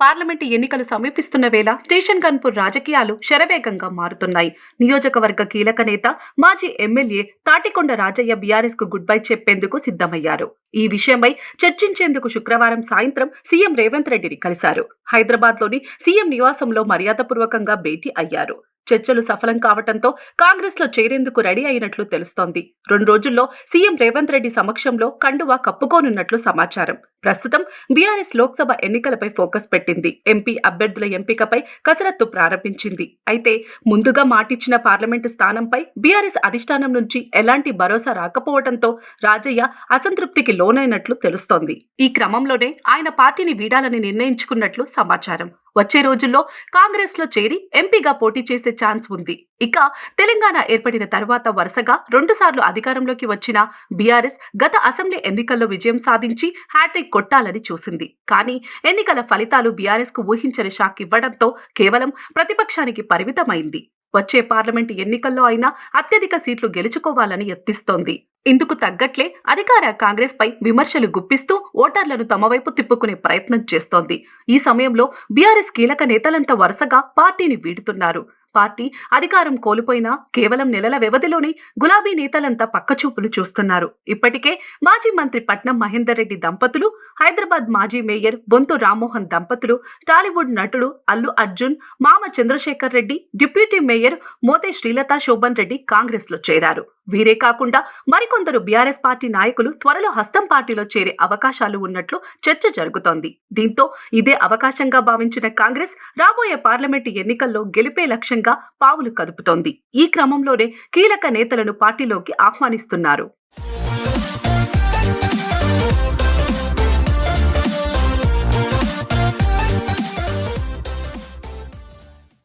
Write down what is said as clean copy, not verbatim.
Parliament ఎన్నికలు సమీపిస్తున్న వేళ స్టేషన్ గన్పూర్ రాజకీయాలు శరవేగంగా మారుతున్నాయి. నియోజకవర్గ కీలక నేత మాజీ ఎమ్మెల్యే తాటికొండ రాజయ్య బీఆర్ఎస్ కు గుడ్ బై చెప్పేందుకు సిద్ధమయ్యారు. ఈ విషయమై చర్చించేందుకు శుక్రవారం సాయంత్రం సీఎం రేవంత్ రెడ్డిని కలిశారు. హైదరాబాద్ లోని సీఎం నివాసంలో మర్యాదపూర్వకంగా భేటీ అయ్యారు. చర్చలు సఫలం కావడంతో కాంగ్రెస్ లో చేరేందుకు రెడీ అయినట్లు తెలుస్తోంది. 2 రోజుల్లో సీఎం రేవంత్ రెడ్డి సమక్షంలో కండువా కప్పుకోనున్నట్లు సమాచారం. ప్రస్తుతం బీఆర్ఎస్ లోక్సభ ఎన్నికలపై ఫోకస్ పెట్టింది. ఎంపీ అభ్యర్థుల ఎంపికపై కసరత్తు ప్రారంభించింది. అయితే ముందుగా మాటిచ్చిన పార్లమెంటు స్థానంపై బీఆర్ఎస్ అధిష్టానం నుంచి ఎలాంటి భరోసా రాకపోవడంతో రాజయ్య అసంతృప్తికి లోనైనట్లు తెలుస్తోంది. ఈ క్రమంలోనే ఆయన పార్టీని వీడాలని నిర్ణయించుకున్నట్లు సమాచారం. వచ్చే రోజుల్లో కాంగ్రెస్ లో చేరి ఎంపీగా పోటీ చేసే ఛాన్స్ ఉంది. ఇక తెలంగాణ ఏర్పడిన తర్వాత వరుసగా 2 సార్లు అధికారంలోకి వచ్చిన బీఆర్ఎస్ గత అసెంబ్లీ ఎన్నికల్లో విజయం సాధించి హ్యాట్రిక్ కొట్టాలని చూసింది. కానీ ఎన్నికల ఫలితాలు బీఆర్ఎస్ కు ఊహించని షాక్ ఇవ్వడంతో కేవలం ప్రతిపక్షానికి పరిమితమైంది. వచ్చే పార్లమెంటు ఎన్నికల్లో అయినా అత్యధిక సీట్లు గెలుచుకోవాలని యత్నిస్తోంది. ఇందుకు తగ్గట్లే అధికార కాంగ్రెస్ పై విమర్శలు గుప్పిస్తూ ఓటర్లను తమ వైపు తిప్పుకునే ప్రయత్నం చేస్తోంది. ఈ సమయంలో బీఆర్ఎస్ కీలక నేతలంతా వరుసగా పార్టీని వీడుతున్నారు. పార్టీ అధికారం కోల్పోయినా కేవలం నెలల వ్యవధిలోనే గులాబీ నేతలంతా పక్కచూపులు చూస్తున్నారు. ఇప్పటికే మాజీ మంత్రి పట్నం మహేందర్ రెడ్డి దంపతులు, హైదరాబాద్ మాజీ మేయర్ బొంతు రామ్మోహన్ దంపతులు, టాలీవుడ్ నటుడు అల్లు అర్జున్ మామ చంద్రశేఖర్ రెడ్డి, డిప్యూటీ మేయర్ మోతే శ్రీలత శోభన్ రెడ్డి కాంగ్రెస్ లో చేరారు. వీరే కాకుండా మరికొందరు బీఆర్ఎస్ పార్టీ నాయకులు త్వరలో హస్తం పార్టీలో చేరే అవకాశాలు ఉన్నట్లు చర్చ జరుగుతోంది. దీంతో ఇదే అవకాశంగా భావించిన కాంగ్రెస్ రాబోయే పార్లమెంటు ఎన్నికల్లో గెలిపే లక్ష్యంగా పావులు కదుపుతోంది. ఈ క్రమంలోనే కీలక నేతలను పార్టీలోకి ఆహ్వానిస్తున్నారు.